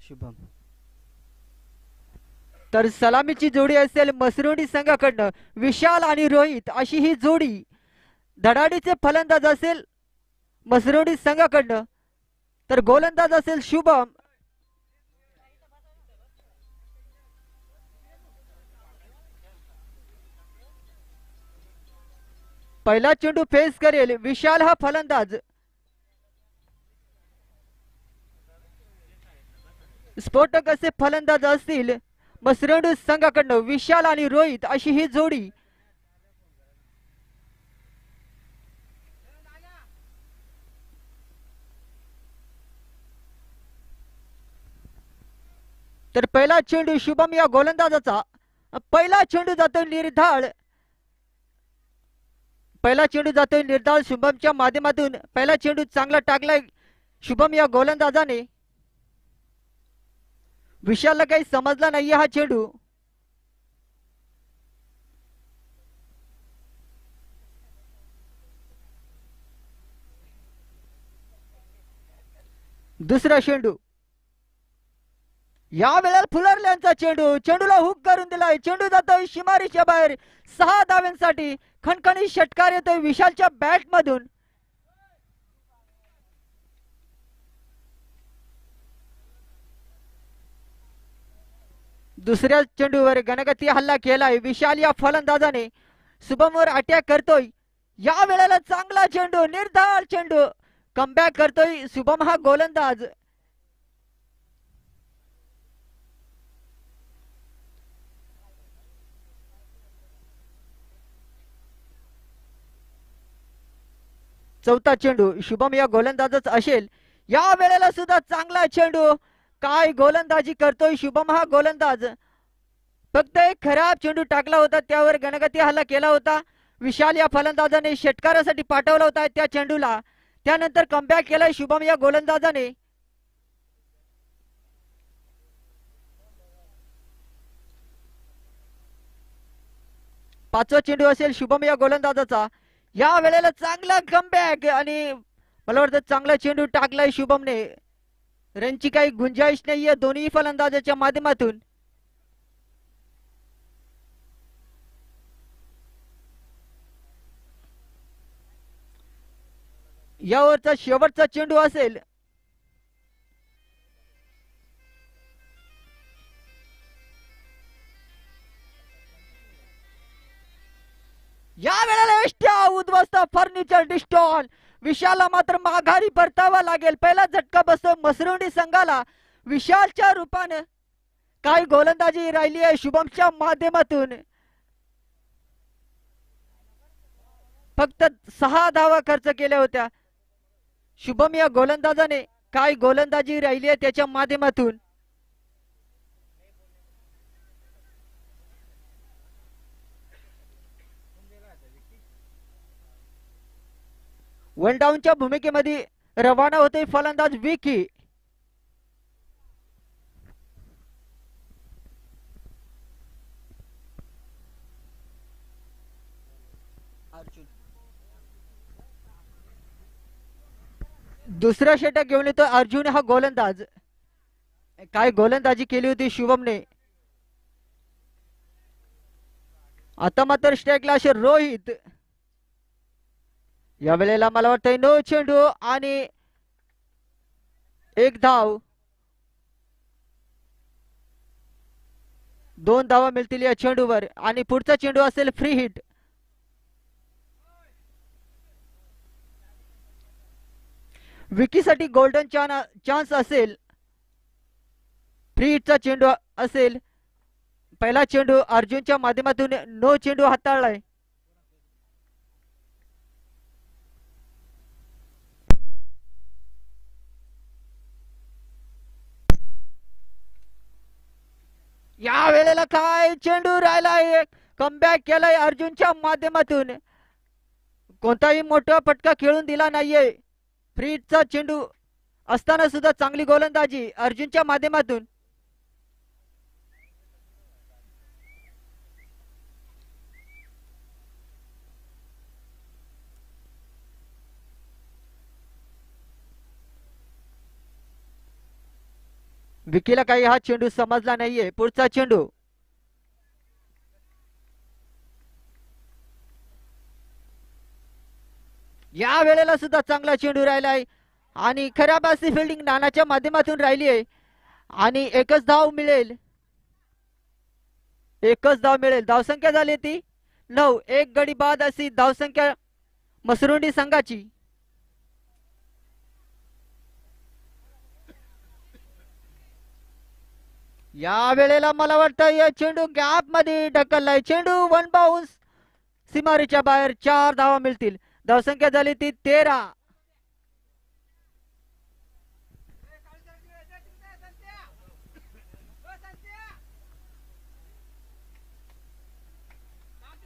शुभम तर सलामीची जोडी असेल मसरुंडी संघाकडनं विशाल आणि रोहित अशी ही जोडी धडाडीचे फलंदाज असेल मसरुंडी संघाकडनं तर गोलंदाज असेल शुभम पहिला चेंडू फेस करेल विशाल हा फलंदाज स्फोटक असे फलंदाज असतील मसरुंडी संघाकडनं विशाल आणि रोहित अशी ही जोडी तर पहिला चेंडू शुभम या गोलंदाजाचा पहिला चेंडू जातोय निर्धाळ पहिला चेंडू जातोय निर्धाळ शुभमच्या माध्यमातून पहिला चेंडू चांगला टाकलाय शुभम या गोलंदाजाने विशालला काही समजला नाहीये हा चेंडू दुसरा चेंडू या वेळेला फुलरल्यांचा चेंडू चेंडूला हुक करून दिलाय चेंडू जातोय शिमारीच्या बाहेर 6 धाव्यांसाठी खणखणी षटकार येतोय विशालच्या बॅट मधून दुसऱ्या चेंडूवर गणगती हल्ला केलाय विशाल या फलंदाजाने शुभमवर अटॅक करतोय या वेळेला चांगला चेंडू निर्धाळ चेंडू कमबॅक करतोय शुभम हा गोलंदाज चौथा चेंडू शुभम या गोलंदाजच असेल या वेळेला सुद्धा चांगला चेंडू काय गोलंदाजी करतोय शुभम हा गोलंदाज फक्त एक खराब चेंडू टाकला होता त्यावर गणगती हल्ला केला होता विशाल या फलंदाजाने षटकारासाठी पाठवला होता त्या चेंडूला त्यानंतर कमबॅक केलाय शुभम या गोलंदाजाने पाचवा चेंडू असेल शुभम या गोलंदाजाचा या वेळेला चांगला कमबॅक आणि मला वाटतं चांगला चेंडू टाकलाय शुभमने रनची काही गुंजाइश नाहीये दोन्ही फलंदाजाच्या माध्यमातून यावरचा शेवटचा चेंडू असेल या वेळेला एष्ट्या उद्ध्वस्त फर्निचर डिस्टॉल विशालला मात्र माघारी परतावा लागेल पहिला झटका बसतो मसरुंडी संघाला विशालच्या रूपाने काही गोलंदाजी राहिली आहे शुभमच्या माध्यमातून फक्त 6 धावा खर्च केल्या होत्या शुभम या गोलंदाजाने काय गोलंदाजी राहिली आहे त्याच्या माध्यमातून वन डाऊनच्या भूमिकेमध्ये रवाना होते फलंदाज विकी दुसरा षटक घेऊन येतो अर्जुन हा गोलंदाज काय गोलंदाजी केली होती शुभमने आता मात्र स्ट्राईकला असे रोहित या वेळेला मला वाटतंय नो चेंडू आणि 1 धाव 2 धावा मिळतील या चेंडूवर आणि पुढचा चेंडू असेल फ्री हिट विकीसाठी गोल्डन चान्स असेल फ्री हिटचा चेंडू असेल पहिला चेंडू अर्जुनच्या माध्यमातून नो चेंडू हाताळलाय या वेळेला काय चेंडू राहिलाय कमबॅक केलाय अर्जुनच्या माध्यमातून कोणताही मोठा फटका खेळून दिला नाहीये फ्रीचा चेंडू असताना सुद्धा चांगली गोलंदाजी अर्जुनच्या माध्यमातून विकीला काही हा चेंडू समजला नाहीये. पुढचा चेंडू या वेळेला सुद्धा चांगला चेंडू राहिलाय आणि खराब अशी फिल्डिंग नानाच्या माध्यमातून राहिली आहे आणि एकच धाव मिळेल. एकच धाव मिळेल. धावसंख्या झाली ती 9. एक गडी बाद अशी धावसंख्या मसरुंडी संघाची. या वेळेला मला वाटतं या चेंडू गॅप मध्ये ढकललाय. चेंडू वन बाउन्स सीमारेच्या बाहेर. 4 धावा मिळतील. धावसंख्या झाली ती 13.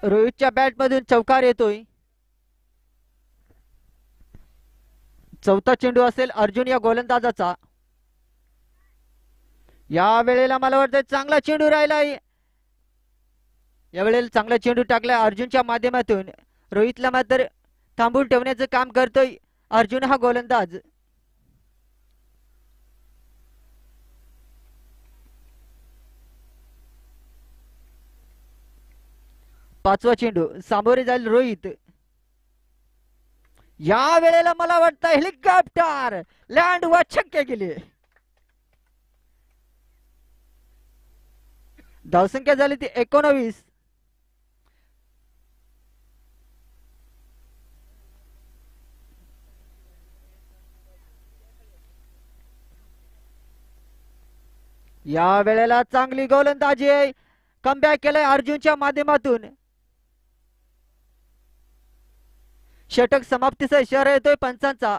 रोहितच्या बॅट मधून चौकार येतोय. चौथा चेंडू असेल अर्जुन या गोलंदाजाचा. या वेळेला मला वाटतं चांगला चेंडू राहिलाय. या वेळेला चांगला चेंडू टाकलाय अर्जुनच्या माध्यमातून. रोहितला मात्र थांबून ठेवण्याचं काम करतोय अर्जुन हा गोलंदाज. पाचवा चेंडू सामोरे जाईल रोहित. या वेळेला मला वाटतं हेलिकॉप्टर लँड व छक्के गेले. धावसंख्या झाली ती 19. या वेळेला चांगली गोलंदाजी आहे. कमबॅक केलंय अर्जुनच्या माध्यमातून. षटक समाप्तीचा इशारा येतोय पंचांचा.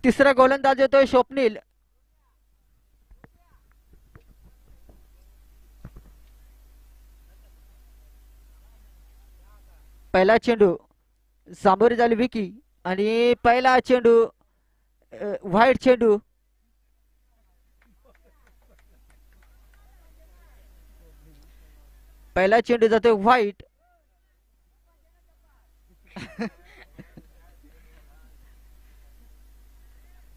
तिसरा गोलंदाज येतोय स्वप्नील. पहिला चेंडू सामोरे झाली विकी आणि पहिला चेंडू व्हाईट चेंडू. पहिला चेंडू जातोय व्हाईट.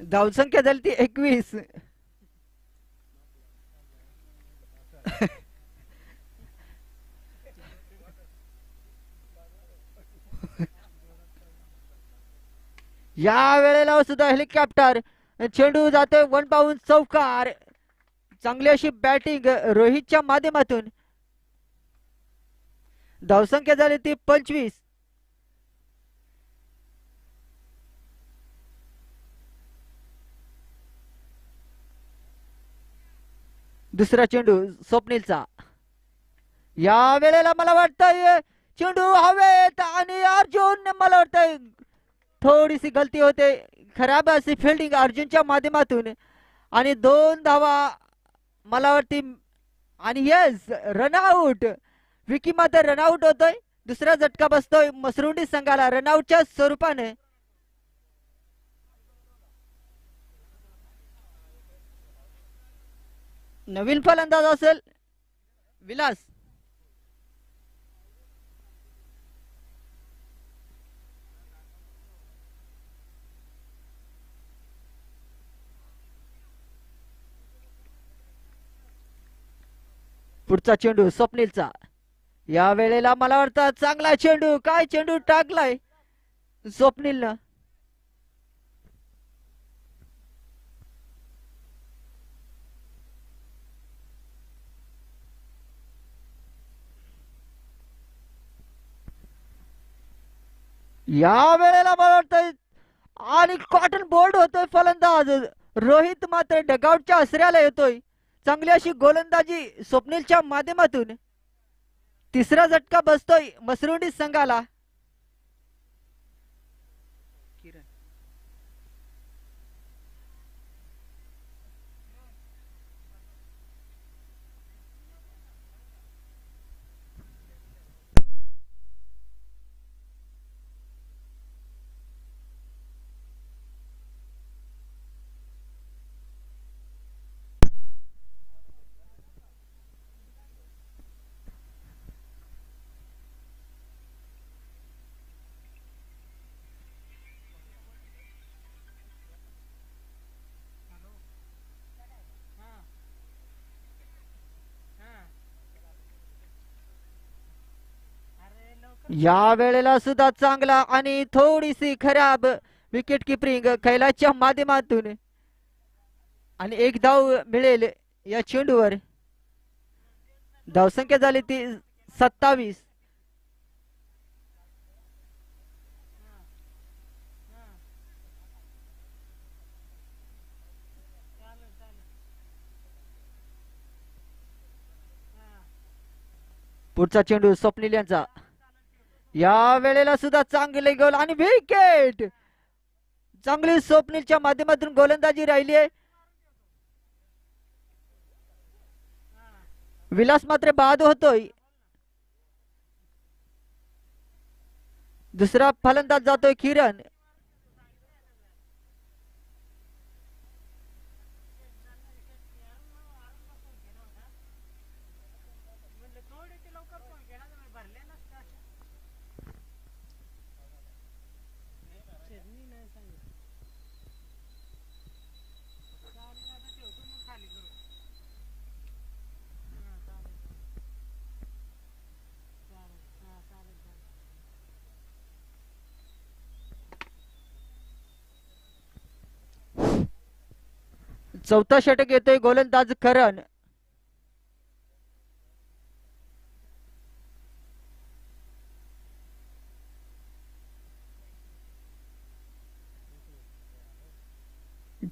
धावसंख्या झाली ती 21. या वेळेला सुद्धा हेलिकॉप्टर. चेंडू जातोय वन बाउन्स चौकार. चांगली अशी बॅटिंग रोहितच्या माध्यमातून. धावसंख्या झाली ती 25. दुसरा चेंडू स्वप्नीलचा. या वेळेला मला वाटतंय चेंडू हवेत आणि अर्जुन मला वाटतंय थोडीशी गलती होते. खराब अशी फिल्डिंग अर्जुनच्या माध्यमातून आणि 2 धावा मला वाटते. आणि यस रनआउट. विकी मात्र रनआउट होतोय. दुसरा झटका बसतोय मसरुंडी संघाला रनआउटच्या स्वरूपाने. नवीन फलंदाज असेल विलास. पुढचा चेंडू स्वप्नीलचा. या वेळेला मला वाटतं चांगला चेंडू. काय चेंडू टाकलाय स्वप्नीलनं. या वेळेला मला वाटतंय आणि कॉटन बोल्ड होतोय फलंदाज. रोहित मात्र डगआउटच्या आसऱ्याला येतोय. चांगली अशी गोलंदाजी स्वप्नीलच्या माध्यमातून. तिसरा झटका बसतोय मसरुंडी संघाला. या वेळेला सुद्धा चांगला आणि थोडीशी खराब विकेट किपरिंग कैलासच्या माध्यमातून आणि एक धाव मिळेल या चेंडूवर. धावसंख्या झाली ती 27. पुढचा चेंडू स्वप्नील यांचा. या वेळेला सुद्धा चांगले गोल आणि विकेट. चांगली स्वप्नीलच्या माध्यमातून गोलंदाजी राहिली आहे. विलास मात्र बाद होतोय. दुसरा फलंदाज जातोय किरण. चौथा षटक येतोय गोलंदाज करण.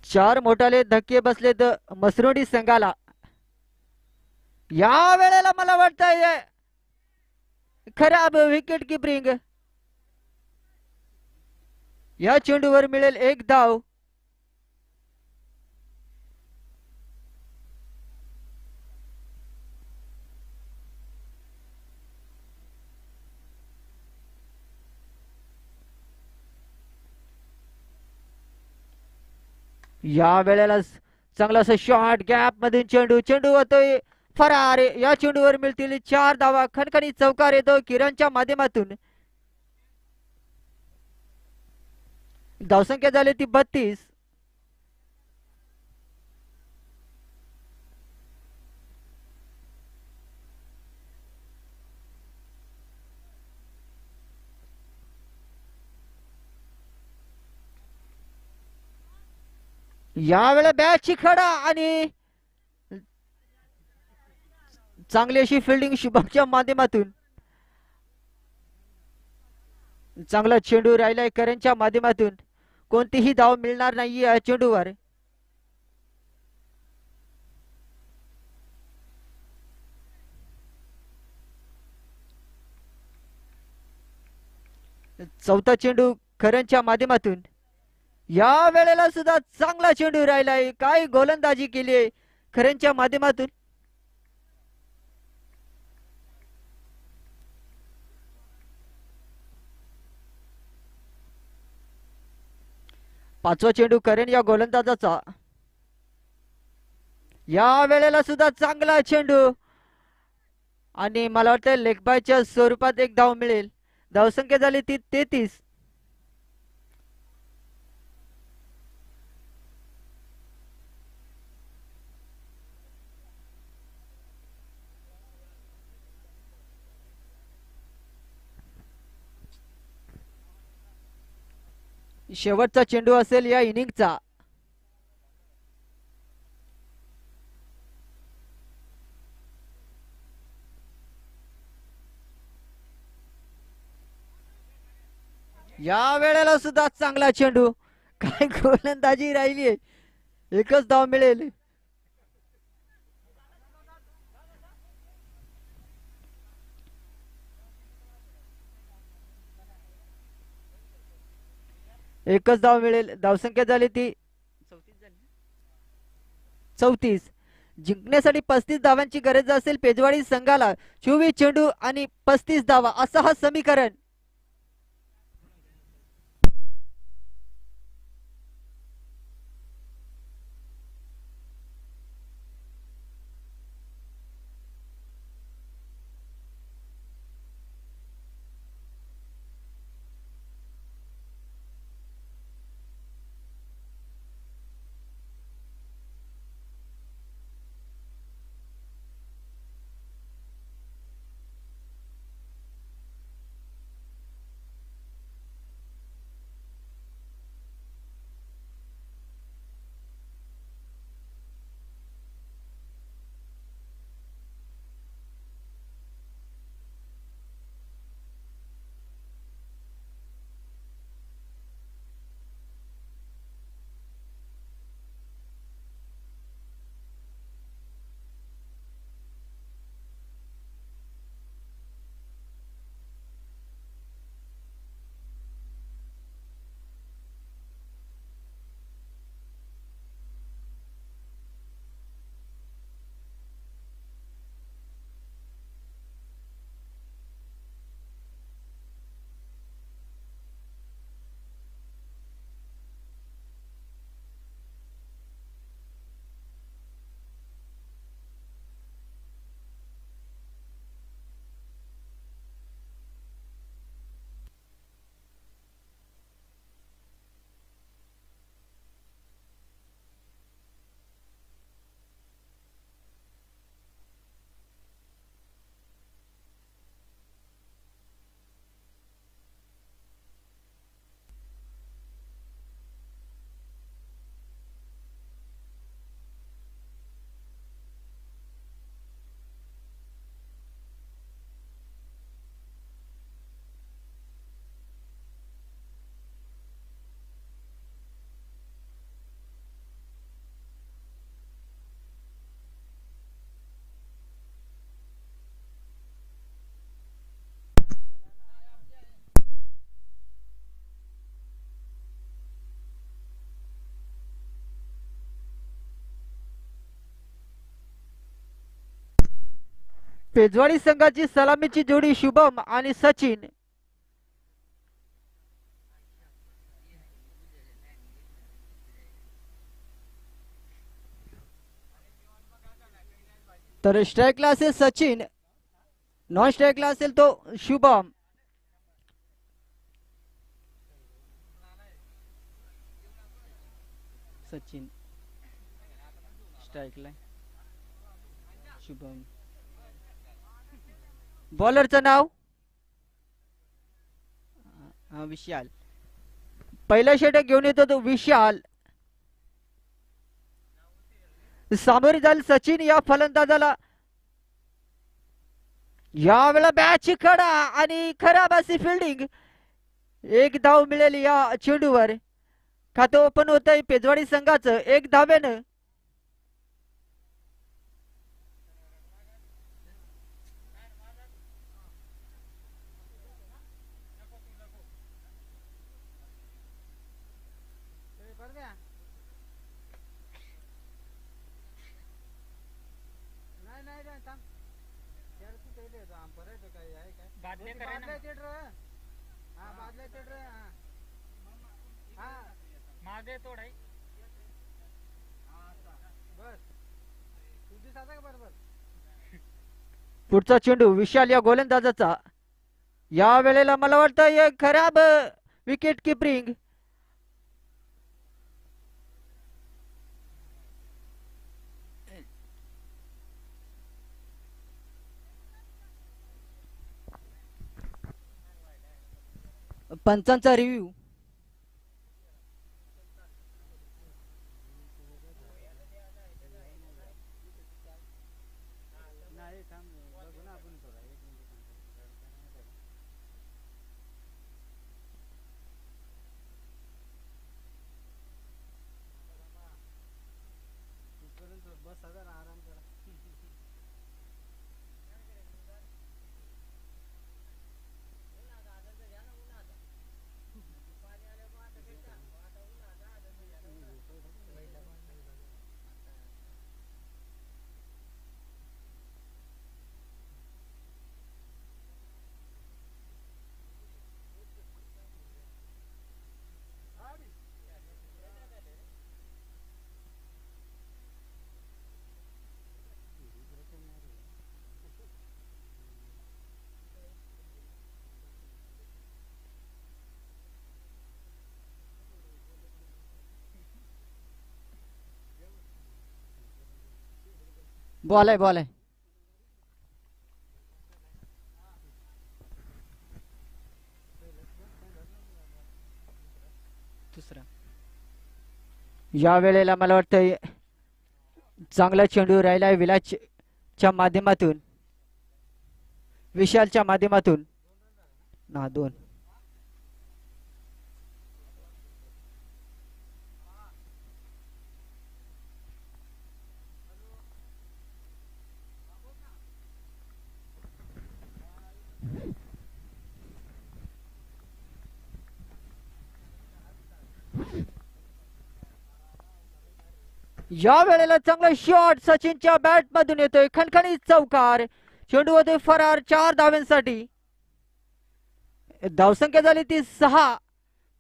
चार मोठाले धक्के बसलेत मसरोडी संघाला. या वेळेला मला वाटतंय खराब विकेट किपरिंग. या चेंडूवर मिळेल एक धाव. या वेळेला चांगला शॉट गॅप मधून चेंडू. चेंडू होतोय फरार. या चेंडूवर मिळतील 4 धावा. खणखणी चौकार येतो किरणच्या माध्यमातून. धावसंख्या झाली ती 32. यावेळेला बॅटची खडा आणि चांगली अशी फिल्डिंग शुभमच्या माध्यमातून. चांगला चेंडू राहिलाय करणच्या माध्यमातून. कोणतीही धाव मिळणार नाही या चेंडूवर. चौथा चेंडू करणच्या माध्यमातून. या वेळेला सुद्धा चांगला चेंडू राहिलाय. काय गोलंदाजी केली आहे करणच्या माध्यमातून. पाचवा चेंडू करण या गोलंदाजाचा. या वेळेला सुद्धा चांगला चेंडू आणि मला वाटतं लेगबायच्या स्वरूपात एक धाव मिळेल. धावसंख्या झाली ती 33. शेवटचा चेंडू असेल या इनिंगचा. या वेळेला सुद्धा चांगला चेंडू. काय गोलंदाजी राहिली आहे. एकच धाव मिळेल. एकच धाव मिळेल. धावसंख्या झाली ती 34. जिंकण्यासाठी 35 धावांची गरज असेल पेजवाडी संघाला. 24 चेंडू आणि 35 धावा असं हा समीकरण. पेजवाडी संघाची सलामीची जोडी शुभम आणि सचिन. तर स्ट्राईकला असेल सचिन, नॉन स्ट्राईकला असेल तो शुभम. सचिन स्ट्राईकला, शुभम. बॉलरचं नाव विशाल. पहिला षटक घेऊन येतो तो विशाल. सामोरी जाईल सचिन या फलंदाजाला. यावेळेला बॅच कडा आणि खराब अशी फिल्डिंग. एक धाव मिळेल या चेंडूवर. खातं ओपन होत आहे पेजवाडी संघाचं 1 धावेनं. पुढचा चेंडू विशाल या गोलंदाजाचा. या वेळेला मला वाटतं एक खराब विकेट किपरिंग. पंचांचा रिव्ह्यू. बॉल आहे, बॉल आहे. दुसरा. या वेळेला मला वाटतं चांगला चेंडू राहिला आहे विलासच्या माध्यमातून, विशालच्या माध्यमातून. 2. या वेळेला चांगला शॉट सचिनच्या बॅट मधून येतोय. खणखणीत चौकार. चेंडू होते फरार 4 धावांसाठी. धावसंख्या झाली ती 6.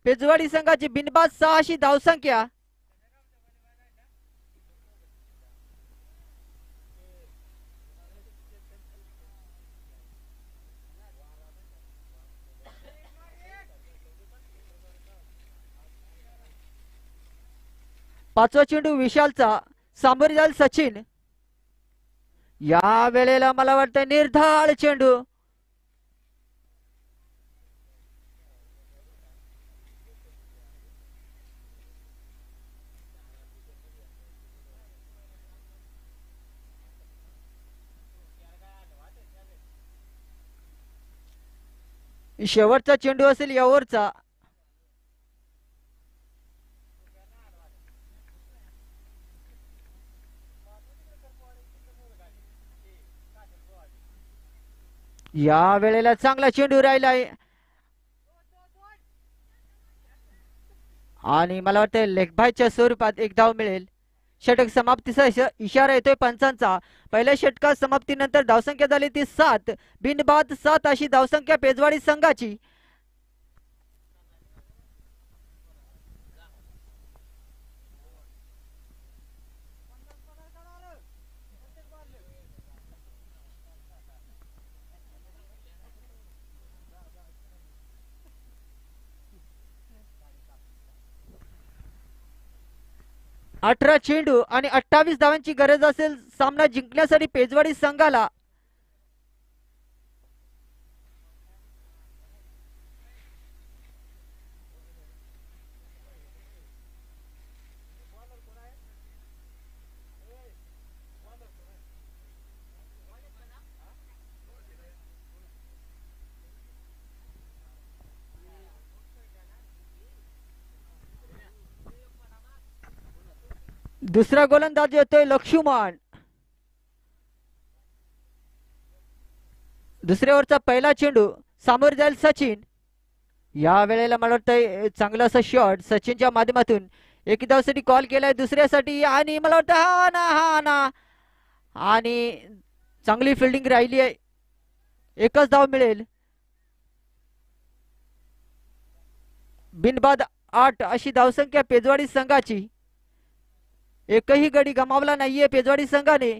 पेजवाडी संघाची बिनबाद 6 अशी धावसंख्या. पाचवा चेंडू विशालचा. सामोरी जाईल सचिन. या वेळेला मला वाटतं निर्धाळ चेंडू. शेवटचा चेंडू असेल या ओव्हरचा. या वेळेला चांगला चेंडू राहिलाय आणि मला वाटतं लेगबायच्या स्वरूपात 1 धाव मिळेल. षटक समाप्तीचा इशारा येतोय पंचांचा. पहिल्या षटकात समाप्तीनंतर धावसंख्या झाली ती 7, बिनबाद 7 अशी धावसंख्या पेजवाडी संघाची. अठरा चेंडू आणि 28 धावांची गरज असेल सामना जिंकण्यासाठी पेजवाडी संघाला. दुसरा गोलंदाज येतोय लक्ष्मण. दुसऱ्या ओव्हरचा पहिला चेंडू सामोरे जाईल सचिन. या वेळेला मला वाटतंय चांगला असा शॉट सचिनच्या माध्यमातून. एक धावसाठी कॉल केलाय दुसऱ्यासाठी आणि मला वाटतं हा ना आणि चांगली फिल्डिंग राहिली आहे. एकच धाव मिळेल. बिनबाद 8 अशी धावसंख्या पेजवाडी संघाची. एकही गडी गमावला नाहीये पेजवाडी संघाने.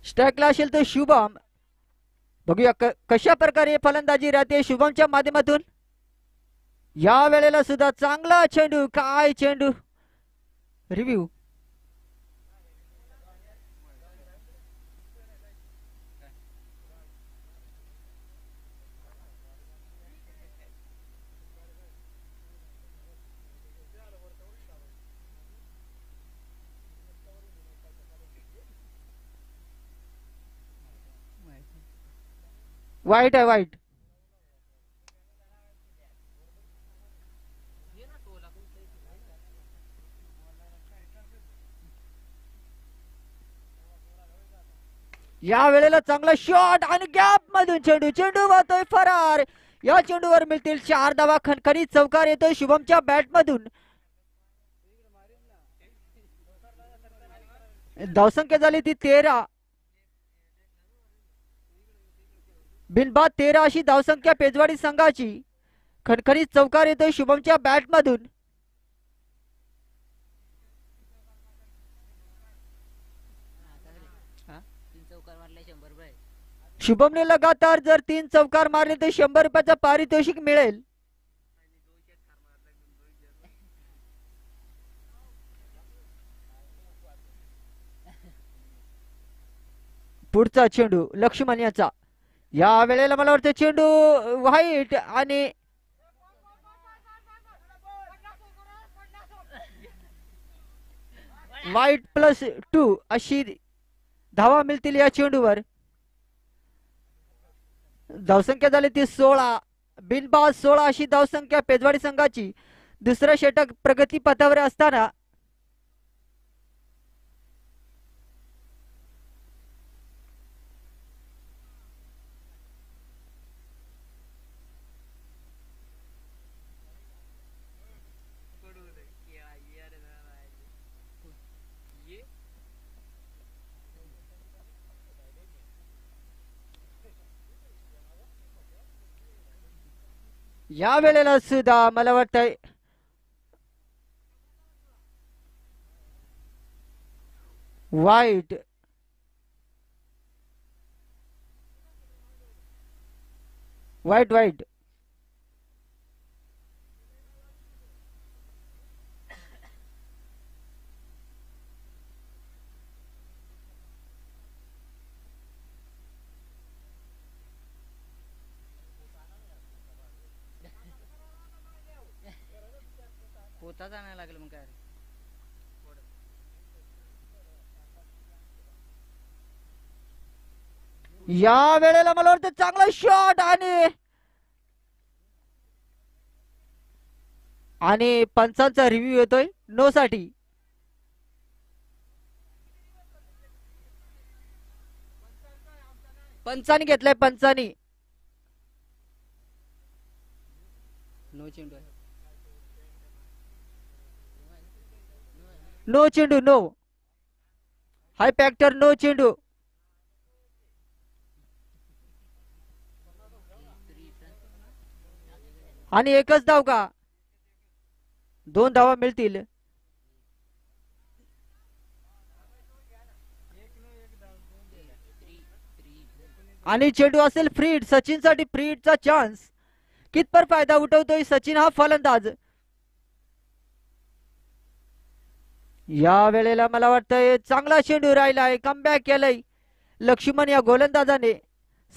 स्ट्राईकला असेल तर शुभम. बघूया कशा प्रकारे फलंदाजी राहते शुभमच्या माध्यमातून. या वेळेला सुद्धा चांगला चेंडू. काय चेंडू. रिव्ह्यू. वाईट आहे वाईट. या वेळेला चांगला शॉट आणि गॅप मधून चेंडू. चेंडू वाहतोय फरार. या चेंडूवर मिळतील 4 धावा. खणखणीत चौकार येतोय शुभमच्या बॅट मधून. धावसंख्या झाली ती 13. बिनबाद 13 अशी धावसंख्या पेजवाडी संघाची. खणखणीत चौकार येतोय शुभमच्या बॅट मधून. शुभमने लगातार जर 3 चौकार मारले तर 100 रुपयाचं पारितोषिक मिळेल. पुढचा चेंडू लक्ष्मण याचा. या वेळेला मला वाटतं चेंडू व्हाईट आणि व्हाईट +2 अशी धावा मिळतील या चेंडूवर. धावसंख्या झाली ती 16. बिनबाद 16 अशी धावसंख्या पेजवाडी संघाची. दुसरं षटक प्रगती पथावर असताना या वेळेला सुद्धा मला वाटतंय वाईट. वाईट वाईट. पोता जायला लागेल मग काय. या वेळेला मला वाटतं चांगला शॉट आणि पंचांचा रिव्ह्यू येतोय नो साठी. पंचानी घेतलाय पंचानी. नो चेंडू आहे. नो चेंडू नो. हाय फॅक्टर नो चेंडू. आणि एकच धाव का? 2 धावा मिळतील. आणि चेंडू असेल फ्री. सचिन साठी फ्री हिटचा चान्स. कितपर फायदा उठवतोय सचिन हा फलंदाज. या वेळेला मला वाटतंय चांगला चेंडू राहिलाय. कमबॅक केलंय लक्ष्मण या गोलंदाजाने.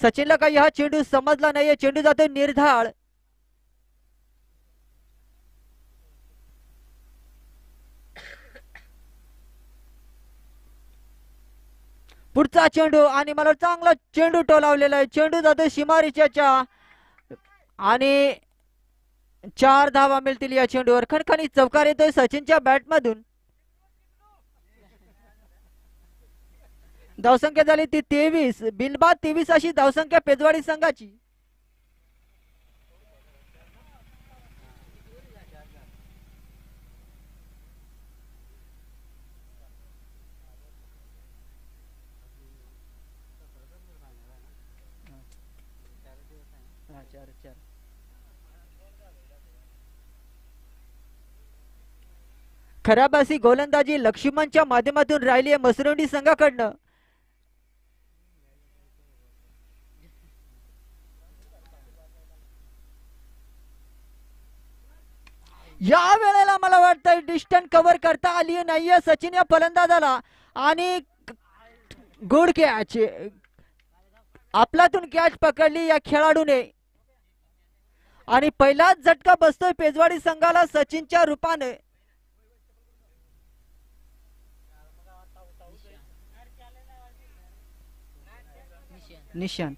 सचिनला काही हा चेंडू समजला नाहीये. चेंडू जातोय निर्धाळ. पुढचा चेंडू आणि मला चांगला चेंडू टोलावलेला आहे. चेंडू जातोय सीमारेषेच्या आणि 4 धावा मिळतील या चेंडूवर. खणखणीत चौकार येतोय सचिनच्या बॅटमधून. धावसंख्या झाली ती 23. बिनबाद 23 अशी धावसंख्या पेजवाडी संघाची. खराब अशी गोलंदाजी लक्ष्मणच्या माध्यमातून राहिली आहे मसरुंडी संघाकडनं. या वेळेला मला वाटतं डिस्टन्स कव्हर करता आली नाहीये सचिन या फलंदाजाला. आणि गुड कॅच. आपल्यातून कॅच पकडली या खेळाडूने. आणि पहिलाच झटका बसतोय पेजवाडी संघाला सचिनच्या रूपाने. निशांत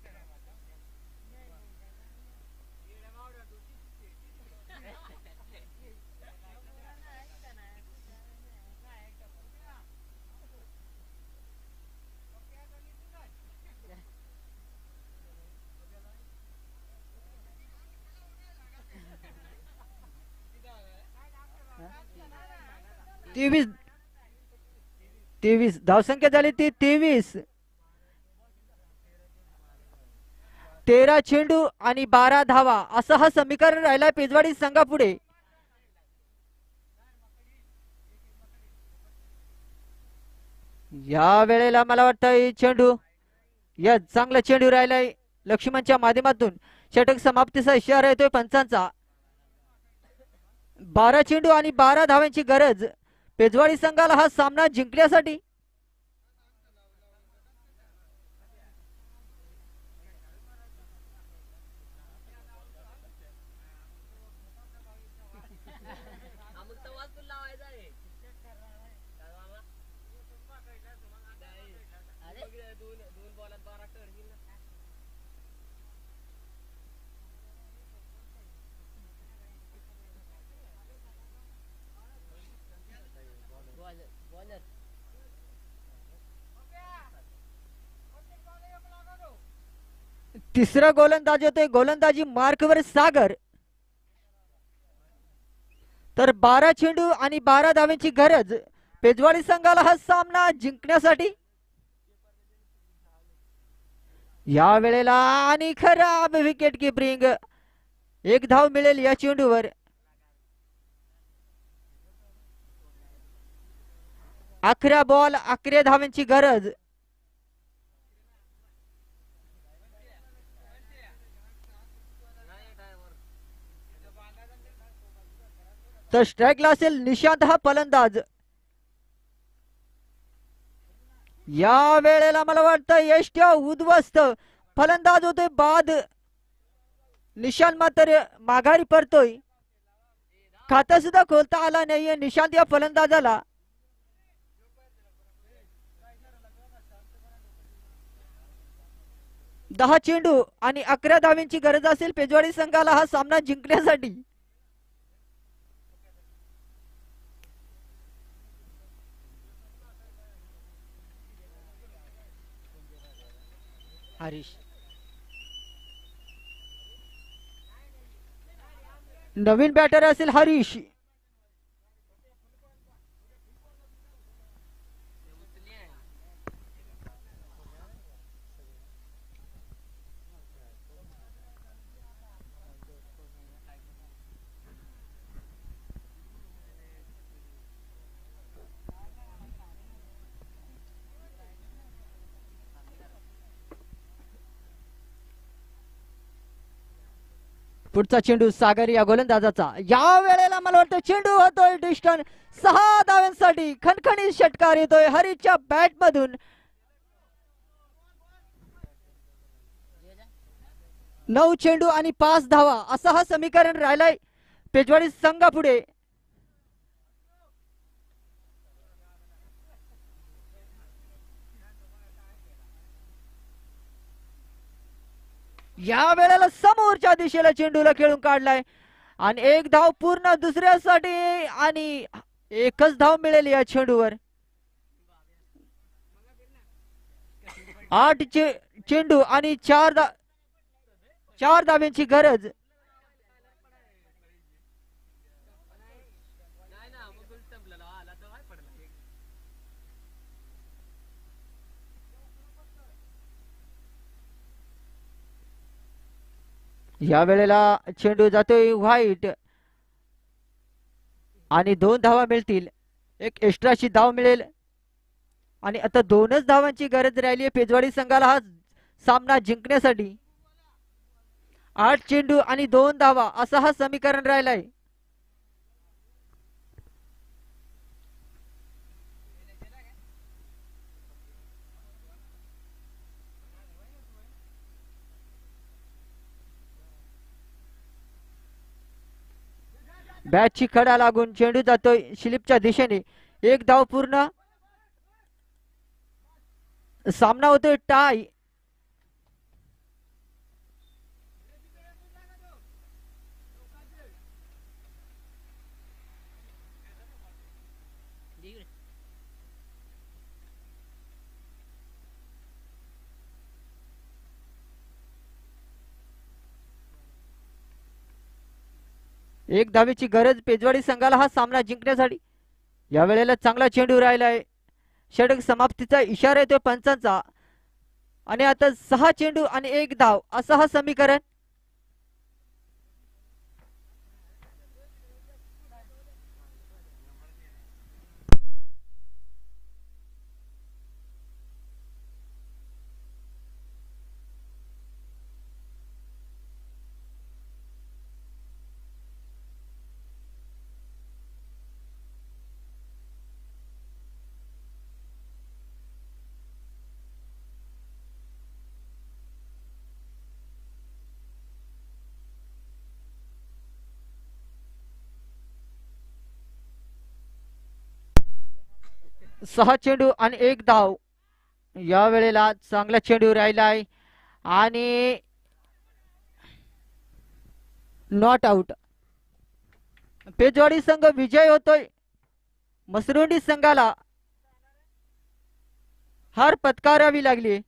तेवीस धावसंख्या झाली ती 23. 13 चेंडू आणि 12 धावा असं हा समीकरण राहिलाय पेजवाडी संघापुढे. या वेळेला मला वाटतं चेंडू या चांगला चेंडू राहिलाय लक्ष्मणच्या माध्यमातून. षटक समाप्तीचा इशारा येतोय पंचांचा. 12 चेंडू आणि 12 धावांची गरज पेजवाडी संघाला हा सामना जिंकण्यासाठी. तिसरा गोलंदाज होते गोलंदाजी मार्कवर सागर. तर 12 चेंडू आणि 12 धावांची गरज पेजवाडी संघाला हा सामना जिंकण्यासाठी. या वेळेला आणि खराब विकेट किपरिंग. 1 धाव मिळेल या चेंडूवर. 11 बॉल 11 धावांची गरज. तर स्ट्राईकला असेल निशांत हा फलंदाज. या वेळेला मला वाटतं यष्ट्या उद्ध्वस्त. फलंदाज होतोय बाद. निशांत मात्र माघारी परतोय. खाता सुद्धा खोलता आला नाहीये निशांत या फलंदाजाला. दहा चेंडू आणि 11 धावांची गरज असेल पेजवाडी संघाला हा सामना जिंकण्यासाठी. हरीश. नवीन बॅटर असेल हरीश. पुढचा चेंडू सागर या गोलंदाजाचा. या वेळेला मला वाटतं चेंडू होतोय डिस्टन. 6 धावांसाठी खणखणीत षटकार येतोय हरीशच्या बॅट मधून. 9 चेंडू आणि 5 धावा असं हा समीकरण राहिलाय पेजवाडी संघापुढे. या वेळेला समोरच्या दिशेला चेंडूला खेळून काढलाय आणि एक धाव पूर्ण दुसऱ्यासाठी आणि एकच धाव मिळेल या चेंडूवर. 8 चेंडू आणि 4 धाव्यांची गरज. या वेळेला चेंडू जातोय व्हाईट आणि 2 धावा मिळतील. एक एक्स्ट्राची धाव मिळेल आणि आता 2च धावांची गरज राहिली आहे पेजवाडी संघाला हा सामना जिंकण्यासाठी. 8 चेंडू आणि 2 धावा असं हा समीकरण राहिलाय. बॅटची कडा लागून चेंडू जातोय स्लिपच्या दिशेने. एक धाव पूर्ण. सामना होतोय टाय. एक धावेची गरज पेजवाडी संघाला हा सामना जिंकण्यासाठी. या वेळेला चांगला चेंडू राहिलाय. षटक समाप्तीचा इशारा येतोय पंचांचा आणि आता 6 चेंडू आणि 1 धाव असं हा समीकरण. सहा चेंडू आणि 1 धाव. या वेळेला चांगला चेंडू राहिलाय आणि नॉट आउट. पेजवाडी संघ विजय होतोय. मसरुंडी संघाला हार पत्करावी लागली.